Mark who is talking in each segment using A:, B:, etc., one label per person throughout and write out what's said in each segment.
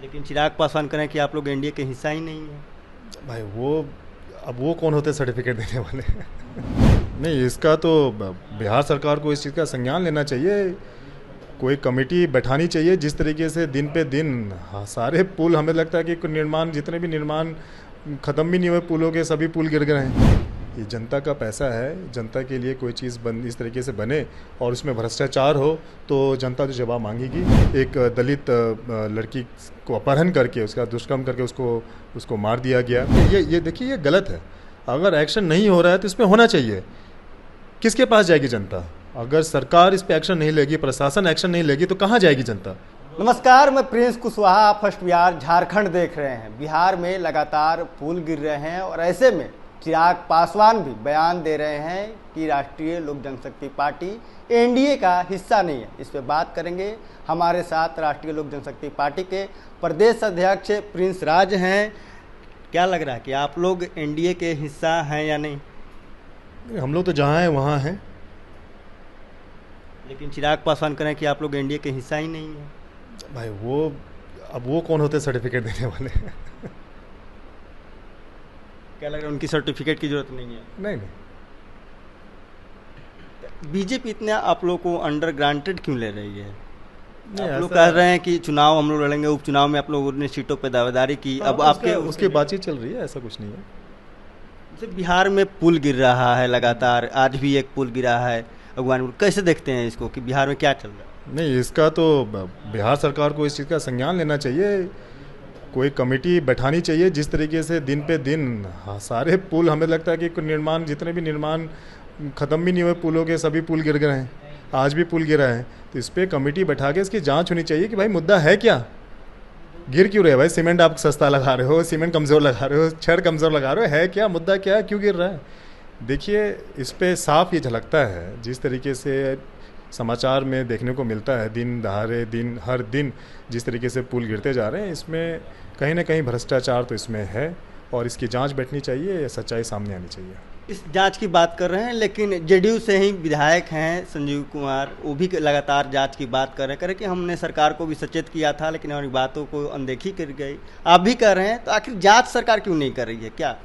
A: लेकिन चिराग पासवान करें कि आप लोग एनडीए के हिस्सा ही नहीं है।
B: भाई अब वो कौन होते हैं सर्टिफिकेट देने वाले? नहीं, इसका तो बिहार सरकार को इस चीज़ का संज्ञान लेना चाहिए। कोई कमेटी बैठानी चाहिए। जिस तरीके से दिन पे दिन सारे पुल, हमें लगता है कि निर्माण, जितने भी निर्माण ख़त्म भी नहीं हुए पुलों के, सभी पुल गिर गए हैं। ये जनता का पैसा है। जनता के लिए कोई चीज़ इस तरीके से बने और उसमें भ्रष्टाचार हो तो जनता तो जवाब मांगेगी। एक दलित लड़की को अपहरण करके, उसका दुष्कर्म करके उसको मार दिया गया। ये देखिए, ये गलत है। अगर एक्शन नहीं हो रहा है तो इसमें होना चाहिए। किसके पास जाएगी जनता? अगर सरकार इस पे एक्शन नहीं लेगी, प्रशासन एक्शन नहीं लेगी, तो कहाँ जाएगी जनता?
A: नमस्कार, मैं प्रिंस कुशवाहा। आप फर्स्ट बिहार झारखंड देख रहे हैं। बिहार में लगातार पुल गिर रहे हैं और ऐसे में चिराग पासवान भी बयान दे रहे हैं कि राष्ट्रीय लोक जनशक्ति पार्टी एनडीए का हिस्सा नहीं है। इस पर बात करेंगे। हमारे साथ राष्ट्रीय लोक जनशक्ति पार्टी के प्रदेश अध्यक्ष प्रिंस राज हैं। क्या लग रहा है कि आप लोग एनडीए के हिस्सा हैं या नहीं?
B: हम लोग तो जहाँ हैं वहाँ हैं।
A: लेकिन चिराग पासवान करें कि आप लोग एनडीए के हिस्सा ही नहीं है।
B: भाई अब वो कौन होते हैं सर्टिफिकेट देने वाले?
A: क्या लग रहा है, उनकी सर्टिफिकेट की जरूरत नहीं है?
B: नहीं।
A: बीजेपी इतना आप लोग को अंडर ग्रांटेड क्यों ले रही है?
B: नहीं,
A: आप लोग कह रहे हैं कि चुनाव हम लोग लड़ेंगे, उपचुनाव में आप लोगों ने सीटों पर दावेदारी की। अब आपके
B: उसकी बातचीत चल रही है, ऐसा कुछ नहीं है।
A: जैसे बिहार में पुल गिर रहा है लगातार, आज भी एक पुल गिरा है भगवान। कैसे देखते हैं इसको कि बिहार में क्या चल रहा है?
B: नहीं, इसका तो बिहार सरकार को इस चीज़ का संज्ञान लेना चाहिए। कोई कमेटी बैठानी चाहिए। जिस तरीके से दिन पे दिन सारे पुल, हमें लगता है कि निर्माण, जितने भी निर्माण ख़त्म भी नहीं हुए पुलों के, सभी पुल गिर गए हैं। आज भी पुल गिरा है तो इस पर कमेटी बैठा के इसकी जांच होनी चाहिए कि भाई मुद्दा है क्या, गिर क्यों रहे हैं? भाई सीमेंट आप सस्ता लगा रहे हो, सीमेंट कमज़ोर लगा रहे हो, छड़ कमज़ोर लगा रहे हो, है क्या मुद्दा, क्या है, क्यों गिर रहा है? देखिए, इस पे साफ ये झलकता है। जिस तरीके से समाचार में देखने को मिलता है, दिन दहाड़े, हर दिन जिस तरीके से पुल गिरते जा रहे हैं, इसमें कहीं ना कहीं भ्रष्टाचार तो इसमें है और इसकी जांच बैठनी चाहिए, सच्चाई सामने आनी चाहिए।
A: इस जांच की बात कर रहे हैं, लेकिन जेडीयू से ही विधायक हैं संजीव कुमार, वो भी लगातार जांच की बात कर रहे हैं कि हमने सरकार को भी सचेत किया था लेकिन हमारी बातों को अनदेखी कर गई। आप भी कर रहे हैं, तो आखिर जांच सरकार क्यों नहीं कर रही है? क्या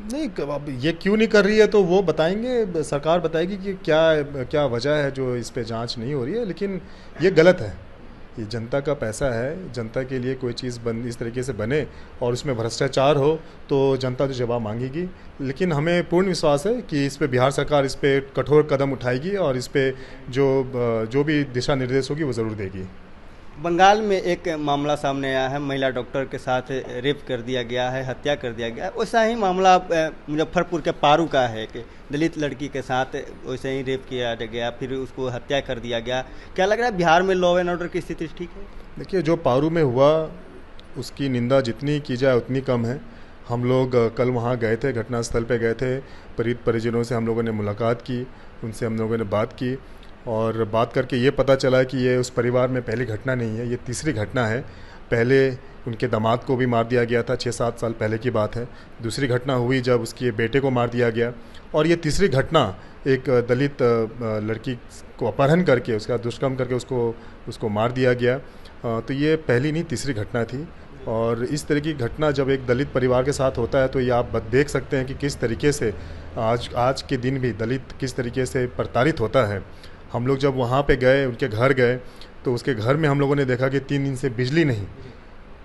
B: नहीं, अब ये क्यों नहीं कर रही है तो वो बताएंगे, सरकार बताएगी कि क्या वजह है जो इस पे जांच नहीं हो रही है। लेकिन ये गलत है। ये जनता का पैसा है। जनता के लिए कोई चीज़ इस तरीके से बने और उसमें भ्रष्टाचार हो तो जनता तो जवाब मांगेगी। लेकिन हमें पूर्ण विश्वास है कि इस पे बिहार सरकार इस पे कठोर कदम उठाएगी और इस पे जो भी दिशा निर्देश होगी वो ज़रूर देगी।
A: बंगाल में एक मामला सामने आया है, महिला डॉक्टर के साथ रेप कर दिया गया है, हत्या कर दिया गया है। वैसा ही मामला मुजफ्फरपुर के पारू का है कि दलित लड़की के साथ वैसे ही रेप किया गया, फिर उसको हत्या कर दिया गया। क्या लग रहा है बिहार में लॉ एंड ऑर्डर की स्थिति ठीक है?
B: देखिए, जो पारू में हुआ उसकी निंदा जितनी की जाए उतनी कम है। हम लोग कल वहाँ गए थे, घटनास्थल पे गए थे। पीड़ित परिजनों से हम लोगों ने मुलाकात की, उनसे हम लोगों ने बात की और बात करके ये पता चला कि ये उस परिवार में पहली घटना नहीं है, ये तीसरी घटना है। पहले उनके दामाद को भी मार दिया गया था, 6-7 साल पहले की बात है। दूसरी घटना हुई जब उसके बेटे को मार दिया गया और ये तीसरी घटना एक दलित लड़की को अपहरण करके, उसका दुष्कर्म करके उसको मार दिया गया। तो ये पहली नहीं, तीसरी घटना थी। और इस तरह की घटना जब एक दलित परिवार के साथ होता है तो ये आप देख सकते हैं कि किस तरीके से आज के दिन भी दलित किस तरीके से प्रताड़ित होता है। हम लोग जब वहाँ पे गए, उनके घर गए, तो उसके घर में हम लोगों ने देखा कि 3 दिन से बिजली नहीं।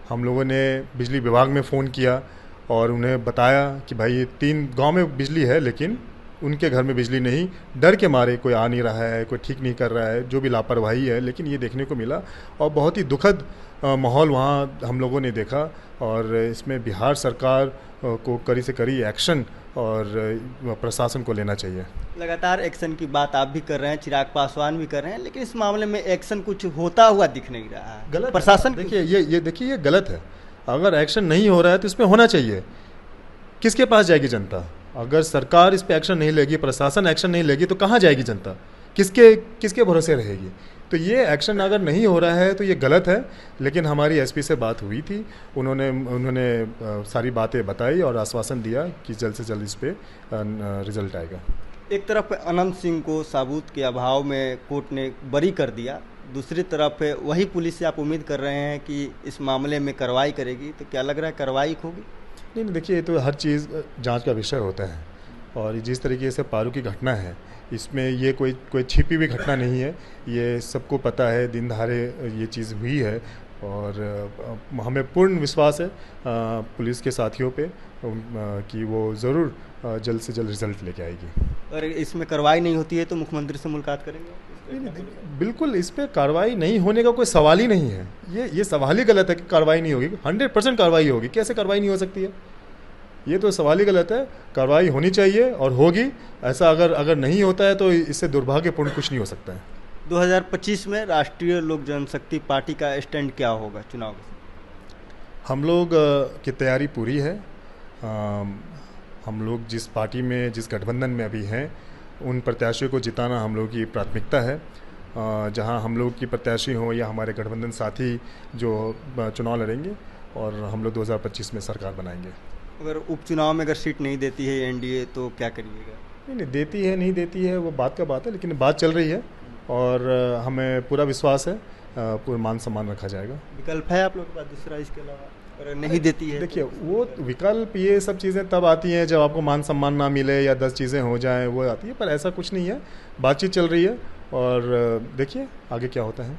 B: हम लोगों ने बिजली विभाग में फ़ोन किया और उन्हें बताया कि भाई 3 गांव में बिजली है लेकिन उनके घर में बिजली नहीं। डर के मारे कोई आ नहीं रहा है, कोई ठीक नहीं कर रहा है, जो भी लापरवाही है। लेकिन ये देखने को मिला और बहुत ही दुखद माहौल वहाँ हम लोगों ने देखा। और इसमें बिहार सरकार को कड़ी से कड़ी एक्शन और प्रशासन को लेना चाहिए।
A: लगातार एक्शन की बात आप भी कर रहे हैं, चिराग पासवान भी कर रहे हैं, लेकिन इस मामले में एक्शन कुछ होता हुआ दिख नहीं रहा है।
B: गलत
A: प्रशासन
B: देखिए, ये गलत है। अगर एक्शन नहीं हो रहा है तो इसमें होना चाहिए। किसके पास जाएगी जनता? अगर सरकार इस पे एक्शन नहीं लेगी, प्रशासन एक्शन नहीं लेगी, तो कहाँ जाएगी जनता? किसके भरोसे रहेगी? तो ये एक्शन अगर नहीं हो रहा है तो ये गलत है। लेकिन हमारी एसपी से बात हुई थी, उन्होंने सारी बातें बताई और आश्वासन दिया कि जल्द से जल्द इस पे रिजल्ट आएगा।
A: एक तरफ अनंत सिंह को सबूत के अभाव में कोर्ट ने बरी कर दिया, दूसरी तरफ वही पुलिस से आप उम्मीद कर रहे हैं कि इस मामले में कार्रवाई करेगी, तो क्या लग रहा है कार्रवाई होगी?
B: नहीं, देखिए, ये तो हर चीज़ जांच का विषय होता है, और जिस तरीके से पारू की घटना है, इसमें ये कोई छिपी हुई घटना नहीं है। ये सबको पता है, दिन दहाड़े ये चीज़ हुई है, और हमें पूर्ण विश्वास है पुलिस के साथियों पे कि वो ज़रूर जल्द से जल्द रिजल्ट लेके आएगी।
A: अगर इसमें कार्रवाई नहीं होती है तो मुख्यमंत्री से मुलाकात करेंगे?
B: बिल्कुल, इस पे कार्रवाई नहीं होने का कोई सवाल ही नहीं है। ये सवाल ही गलत है कि कार्रवाई नहीं होगी। 100% कार्रवाई होगी। कैसे कार्रवाई नहीं हो सकती है? ये तो सवाल ही गलत है। कार्रवाई होनी चाहिए और होगी। ऐसा अगर नहीं होता है तो इससे दुर्भाग्यपूर्ण कुछ नहीं हो सकता है।
A: 2025 में राष्ट्रीय लोक जनशक्ति पार्टी का स्टैंड क्या होगा चुनाव में?
B: हम लोग की तैयारी पूरी है। हम लोग जिस पार्टी में, जिस गठबंधन में अभी हैं, उन प्रत्याशियों को जिताना हम लोग की प्राथमिकता है। जहां हम लोग की प्रत्याशी हों या हमारे गठबंधन साथी जो चुनाव लड़ेंगे, और हम लोग 2025 में सरकार बनाएंगे।
A: अगर उपचुनाव में अगर सीट नहीं देती है एनडीए तो क्या करिएगा?
B: नहीं, देती है नहीं देती है वो बात का बात है, लेकिन बात चल रही है और हमें पूरा विश्वास है पूरा मान सम्मान रखा जाएगा।
A: विकल्प है आप लोग के पास दूसरा इसके अलावा अगर नहीं देती है?
B: देखिए, वो विकल्प, ये सब चीज़ें तब आती हैं जब आपको मान सम्मान ना मिले या 10 चीज़ें हो जाएं, वो आती है। पर ऐसा कुछ नहीं है, बातचीत चल रही है और देखिए आगे क्या होता है।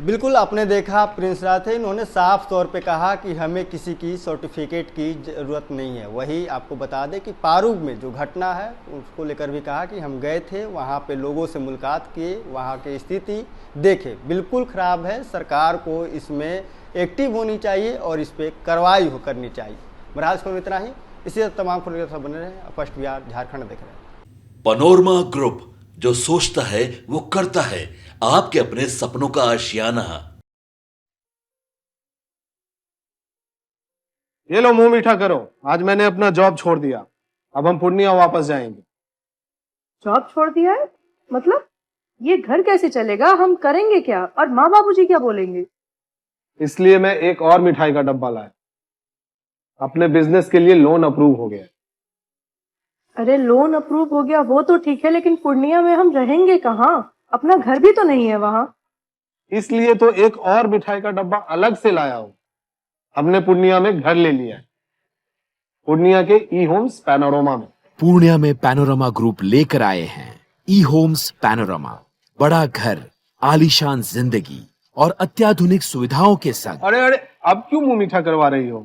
A: बिल्कुल, आपने देखा प्रिंस राज थे, इन्होंने साफ तौर पे कहा कि हमें किसी की सर्टिफिकेट की ज़रूरत नहीं है। वही आपको बता दें कि पारू में जो घटना है उसको लेकर भी कहा कि हम गए थे, वहाँ पे लोगों से मुलाकात किए, वहाँ की स्थिति देखे, बिल्कुल ख़राब है। सरकार को इसमें एक्टिव होनी चाहिए और इस पर कार्रवाई करनी चाहिए। महाराज को इतना ही, इसी तरह तमाम खबरों के साथ बने रहे। फर्स्ट बिहार झारखंड देख रहे हैं।
C: पनोरमा ग्रुप, जो सोचता है वो करता है। आपके अपने सपनों का आशियाना।
D: ये लो, मुंह मीठा करो। आज मैंने अपना जॉब छोड़ दिया। अब हम पूर्णिया वापस जाएंगे।
E: जॉब छोड़ दिया है? मतलब ये घर कैसे चलेगा? हम करेंगे क्या? और माँ बाबूजी क्या बोलेंगे?
D: इसलिए मैं एक और मिठाई का डब्बा लाया। अपने बिजनेस के लिए लोन अप्रूव हो गया।
E: अरे लोन अप्रूव हो गया वो तो ठीक है, लेकिन पूर्णिया में हम रहेंगे कहाँ? अपना घर भी तो नहीं है वहाँ।
D: इसलिए तो एक और मिठाई का डब्बा अलग से लाया हूँ। हमने पूर्णिया में घर ले लिया है, पूर्णिया के ई होम्स पैनोरमा में।
F: पूर्णिया में पैनोरमा ग्रुप लेकर आए हैं ई होम्स पैनोरमा। बड़ा घर, आलीशान जिंदगी और अत्याधुनिक सुविधाओं के संग।
D: अरे अब क्यों मुंह मीठा करवा रही हो?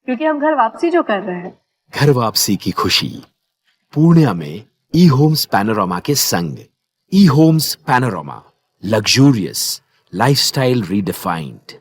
E: क्योंकि हम घर वापसी जो कर रहे हैं।
F: घर वापसी की खुशी पूर्णिया में ई होम्स पैनोरमा के संग। ई homes panorama, luxurious lifestyle redefined.